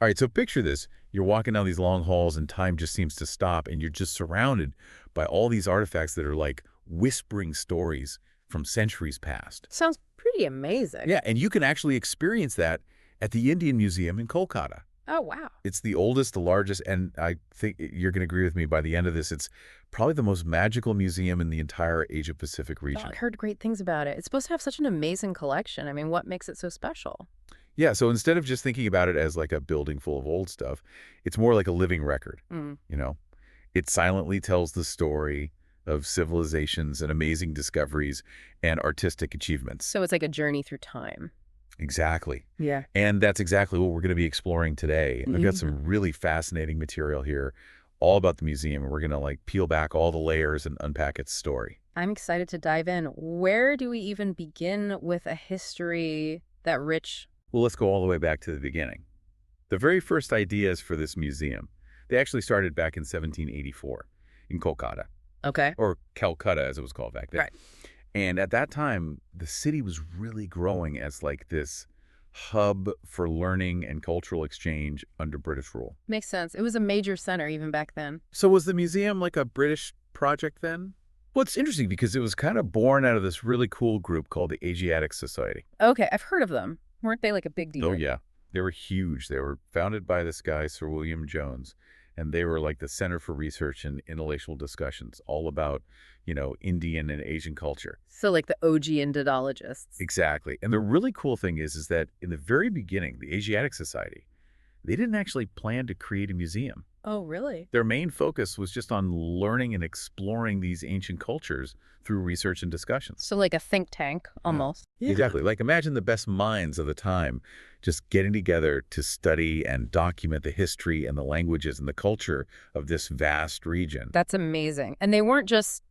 All right, so picture this. You're walking down these long halls and time just seems to stop, and you're just surrounded by all these artifacts that are like whispering stories from centuries past. Sounds pretty amazing. Yeah, and you can actually experience that at the Indian Museum in Kolkata. Oh, wow. It's the oldest, the largest, and I think you're going to agree with me by the end of this, it's probably the most magical museum in the entire Asia-Pacific Oh, region. I heard great things about it. It's supposed to have such an amazing collection. I mean, what makes it so special? Yeah, so instead of just thinking about it as like a building full of old stuff, it's more like a living record, Mm. you know? It silently tells the story of civilizations and amazing discoveries and artistic achievements. So it's like a journey through time. Exactly. Yeah. And that's exactly what we're going to be exploring today. I've got Mhm. some really fascinating material here all about the museum, and we're going to like peel back all the layers and unpack its story. I'm excited to dive in. Where do we even begin with a history that rich? Well, let's go all the way back to the beginning. The very first ideas for this museum, they actually started back in 1784 in Kolkata, Okay. or Calcutta as it was called back then. Right. And at that time, the city was really growing as like this hub for learning and cultural exchange under British rule. Makes sense. It was a major center even back then. So was the museum like a British project then? Well, it's interesting because it was kind of born out of this really cool group called the Asiatic Society. Okay, I've heard of them. Weren't they like a big deal? Oh, yeah. They were huge. They were founded by this guy, Sir William Jones, and they were like the Center for Research and Intellectual Discussions, all about, Indian and Asian culture. So like the OG Indologists. Exactly. And the really cool thing is that in the very beginning, the Asiatic Society, they didn't actually plan to create a museum. Oh, really? Their main focus was just on learning and exploring these ancient cultures through research and discussions. So like a think tank, almost. Yeah. Exactly. Like imagine the best minds of the time just getting together to study and document the history and the languages and the culture of this vast region. That's amazing. And they weren't just,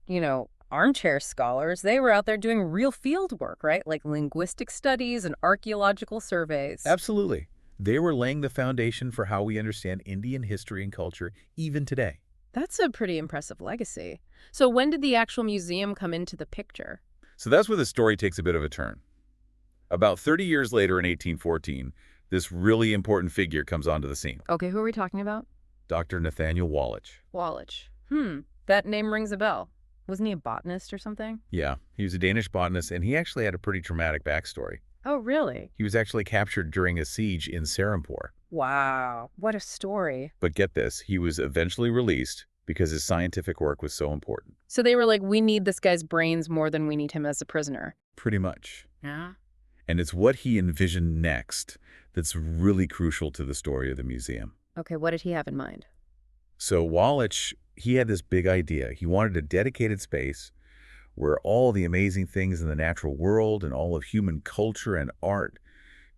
armchair scholars. They were out there doing real field work, right? Like linguistic studies and archaeological surveys. Absolutely. They were laying the foundation for how we understand Indian history and culture even today. That's a pretty impressive legacy. So when did the actual museum come into the picture? So that's where the story takes a bit of a turn. About 30 years later in 1814, this really important figure comes onto the scene, Okay, who are we talking about? Dr. Nathaniel Wallich. Wallich. That name rings a bell. Wasn't he a botanist or something? Yeah, he was a Danish botanist, and he actually had a pretty dramatic backstory. Oh, really? He was actually captured during a siege in Serampore. Wow, what a story. But get this, he was eventually released because his scientific work was so important. So they were like, we need this guy's brains more than we need him as a prisoner. Pretty much. Yeah. And it's what he envisioned next that's really crucial to the story of the museum. Okay, what did he have in mind? So Wallich, he had this big idea. He wanted a dedicated space where all the amazing things in the natural world and all of human culture and art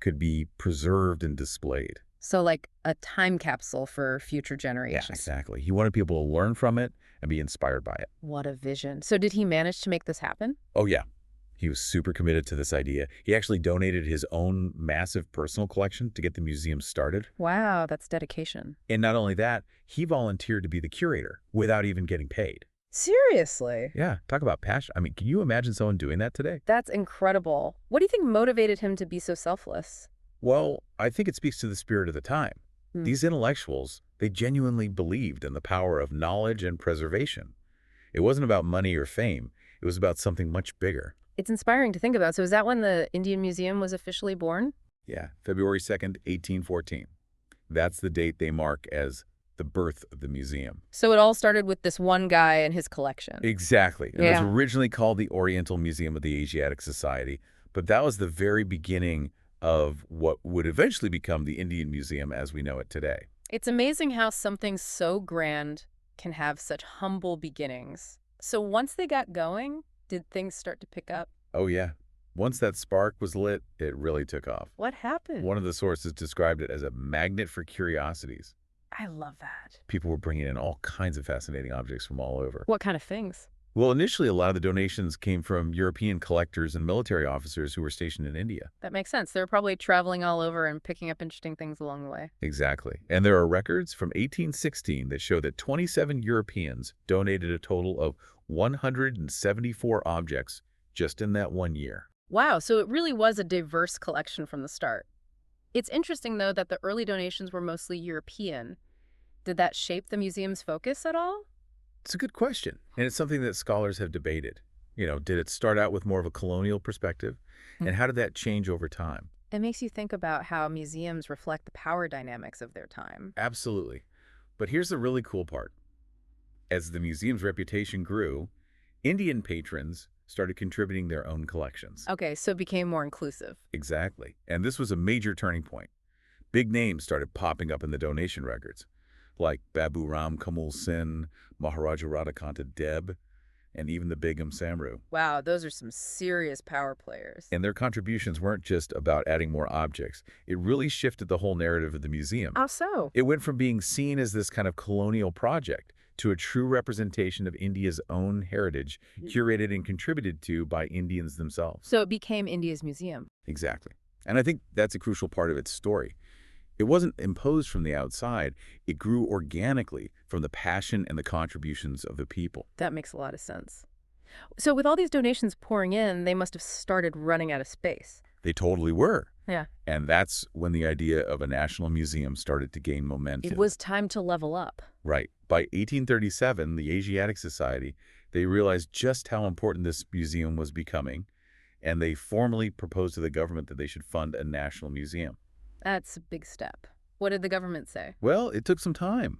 could be preserved and displayed. So like a time capsule for future Yeah, generations. exactly. He wanted people to learn from it and be inspired by it. What a vision. So did he manage to make this happen? Oh, yeah. He was super committed to this idea. He actually donated his own massive personal collection to get the museum started. Wow, that's dedication. And not only that, he volunteered to be the curator without even getting paid. Seriously? Yeah, talk about passion. I mean, can you imagine someone doing that today? That's incredible. What do you think motivated him to be so selfless? Well, I think it speaks to the spirit of the time. Hmm. These intellectuals, they genuinely believed in the power of knowledge and preservation. It wasn't about money or fame. It was about something much bigger. It's inspiring to think about. So is that when the Indian Museum was officially born? Yeah, February 2nd, 1814. That's the date they mark as the birth of the museum. So it all started with this one guy and his collection. Exactly. It was Yeah. originally called the Oriental Museum of the Asiatic Society, but that was the very beginning of what would eventually become the Indian Museum as we know it today. It's amazing how something so grand can have such humble beginnings. So once they got going, did things start to pick up? Oh, yeah. Once that spark was lit, it really took off. What happened? One of the sources described it as a magnet for curiosities. I love that. People were bringing in all kinds of fascinating objects from all over. What kind of things? Well, initially, a lot of the donations came from European collectors and military officers who were stationed in India. That makes sense. They were probably traveling all over and picking up interesting things along the way. Exactly. And there are records from 1816 that show that 27 Europeans donated a total of 174 objects just in that one year. Wow, so it really was a diverse collection from the start. It's interesting, though, that the early donations were mostly European. Did that shape the museum's focus at all? It's a good question, and it's something that scholars have debated. Did it start out with more of a colonial perspective, Mm. and how did that change over time? It makes you think about how museums reflect the power dynamics of their time. Absolutely. But here's the really cool part. As the museum's reputation grew, Indian patrons started contributing their own collections. Okay, so it became more inclusive. Exactly. And this was a major turning point. Big names started popping up in the donation records, like Babu Ram Kamal Sin, Maharaja Radhakanta Deb, and even the Begum Samru. Wow, those are some serious power players. And their contributions weren't just about adding more objects. It really shifted the whole narrative of the museum. How so? It went from being seen as this kind of colonial project to a true representation of India's own heritage, curated and contributed to by Indians themselves. So it became India's museum. Exactly. And I think that's a crucial part of its story. It wasn't imposed from the outside. It grew organically from the passion and the contributions of the people. That makes a lot of sense. So with all these donations pouring in, they must have started running out of space. They totally were. Yeah. And that's when the idea of a national museum started to gain momentum. It was time to level up. Right. By 1837, the Asiatic Society, they realized just how important this museum was becoming, and they formally proposed to the government that they should fund a national museum. That's a big step. What did the government say? Well, it took some time,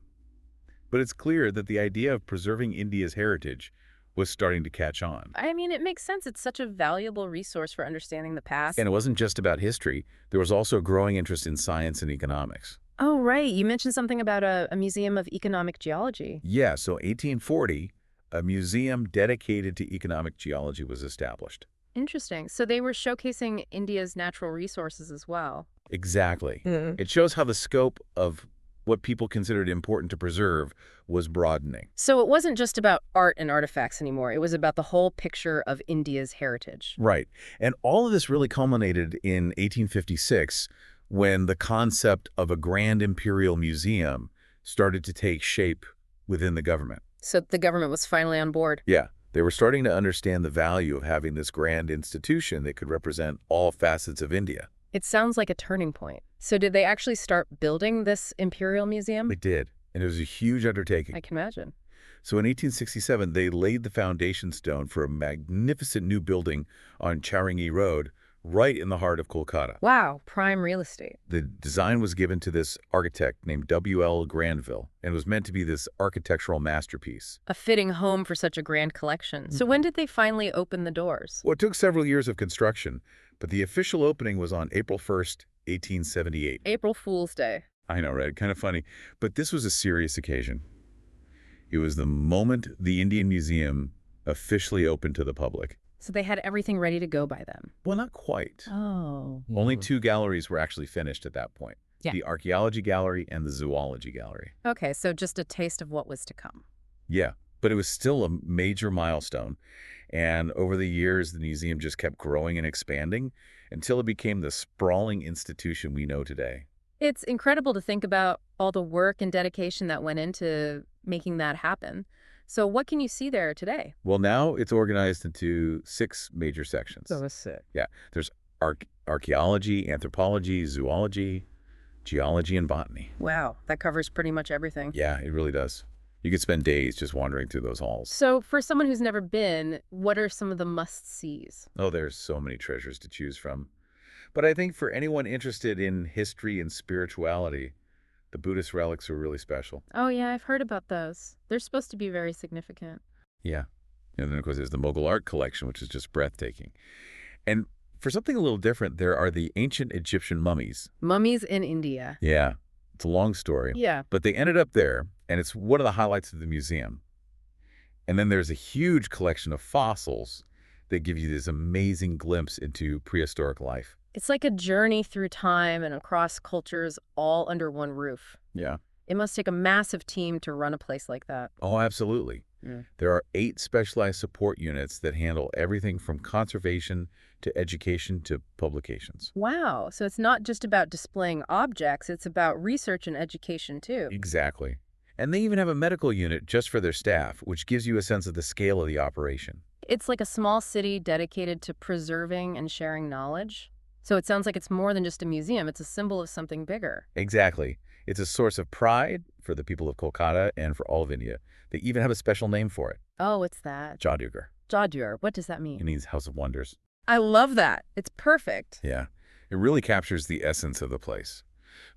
but it's clear that the idea of preserving India's heritage was starting to catch on. I mean, it makes sense. It's such a valuable resource for understanding the past. And it wasn't just about history. There was also a growing interest in science and economics. Oh, right. You mentioned something about a museum of economic geology. Yeah, so 1840, a museum dedicated to economic geology was established. Interesting. So they were showcasing India's natural resources as well. Exactly. Mhm. It shows how the scope of what people considered important to preserve was broadening. So it wasn't just about art and artifacts anymore. It was about the whole picture of India's heritage. Right. And all of this really culminated in 1856 when the concept of a grand imperial museum started to take shape within the government. So the government was finally on board. Yeah, they were starting to understand the value of having this grand institution that could represent all facets of India. It sounds like a turning point. So did they actually start building this imperial museum? They did, and it was a huge undertaking. I can imagine. So in 1867, they laid the foundation stone for a magnificent new building on Charangi Road, right in the heart of Kolkata. Wow, prime real estate. The design was given to this architect named W.L. Granville, and was meant to be this architectural masterpiece. A fitting home for such a grand collection. So when did they finally open the doors? Well, it took several years of construction, but the official opening was on April 1st, 1878. April Fool's Day. I know, right? Kind of funny. But this was a serious occasion. It was the moment the Indian Museum officially opened to the public. So they had everything ready to go by then. Well, not quite. Oh. Only two galleries were actually finished at that point. Yeah. The Archaeology Gallery and the Zoology Gallery. Okay, so just a taste of what was to come. Yeah, but it was still a major milestone. And over the years, the museum just kept growing and expanding until it became the sprawling institution we know today. It's incredible to think about all the work and dedication that went into making that happen. So what can you see there today? Well, now it's organized into 6 major sections. that's sick. Yeah, there's archaeology, anthropology, zoology, geology, and botany. Wow, that covers pretty much everything. Yeah, it really does. You could spend days just wandering through those halls. So for someone who's never been, what are some of the must-sees? Oh, there's so many treasures to choose from. But I think for anyone interested in history and spirituality, the Buddhist relics are really special. Oh yeah, I've heard about those. They're supposed to be very significant. Yeah. And then, of course, there's the Mughal art collection, which is just breathtaking. And for something a little different, there are the ancient Egyptian mummies. Mummies in India. Yeah, it's a long story. Yeah. But they ended up there, and it's one of the highlights of the museum. And then there's a huge collection of fossils that give you this amazing glimpse into prehistoric life. It's like a journey through time and across cultures all under one roof. Yeah. It must take a massive team to run a place like that. Oh, absolutely. Mm. There are 8 specialized support units that handle everything from conservation to education to publications. Wow, so it's not just about displaying objects, it's about research and education too. Exactly. And they even have a medical unit just for their staff, which gives you a sense of the scale of the operation. It's like a small city dedicated to preserving and sharing knowledge. So it sounds like it's more than just a museum. It's a symbol of something bigger. Exactly. It's a source of pride for the people of Kolkata and for all of India. They even have a special name for it, Oh, what's that? Jadugar. Jadur. What does that It mean? means House of Wonders. I love that. It's perfect. Yeah. It really captures the essence of the place.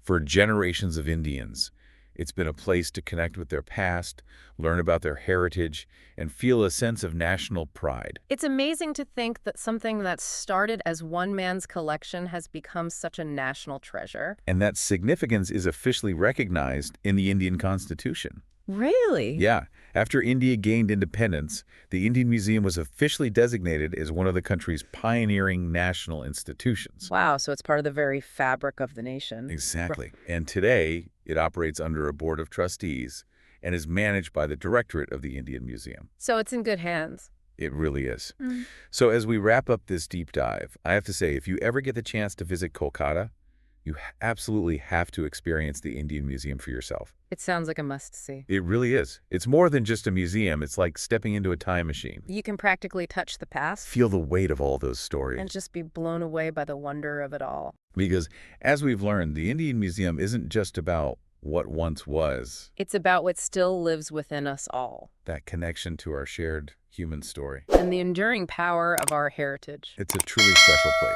For generations of Indians, it's been a place to connect with their past, learn about their heritage, and feel a sense of national pride. It's amazing to think that something that started as one man's collection has become such a national treasure. And that significance is officially recognized in the Indian Constitution. Really? Yeah, after India gained independence, the Indian Museum was officially designated as one of the country's pioneering national institutions. Wow, so it's part of the very fabric of the nation. Exactly. And today, it operates under a board of trustees and is managed by the Directorate of the Indian Museum. So it's in good hands. It really is. Mm. So as we wrap up this deep dive, I have to say, if you ever get the chance to visit Kolkata, you absolutely have to experience the Indian Museum for yourself. It sounds like a must-see. It really is. It's more than just a museum. It's like stepping into a time machine. You can practically touch the past Feel the weight of all those stories. and just be blown away by the wonder of it all. Because as we've learned, the Indian Museum isn't just about what once was, It's about what still lives within us all that connection to our shared human story. and the enduring power of our heritage. It's a truly special place.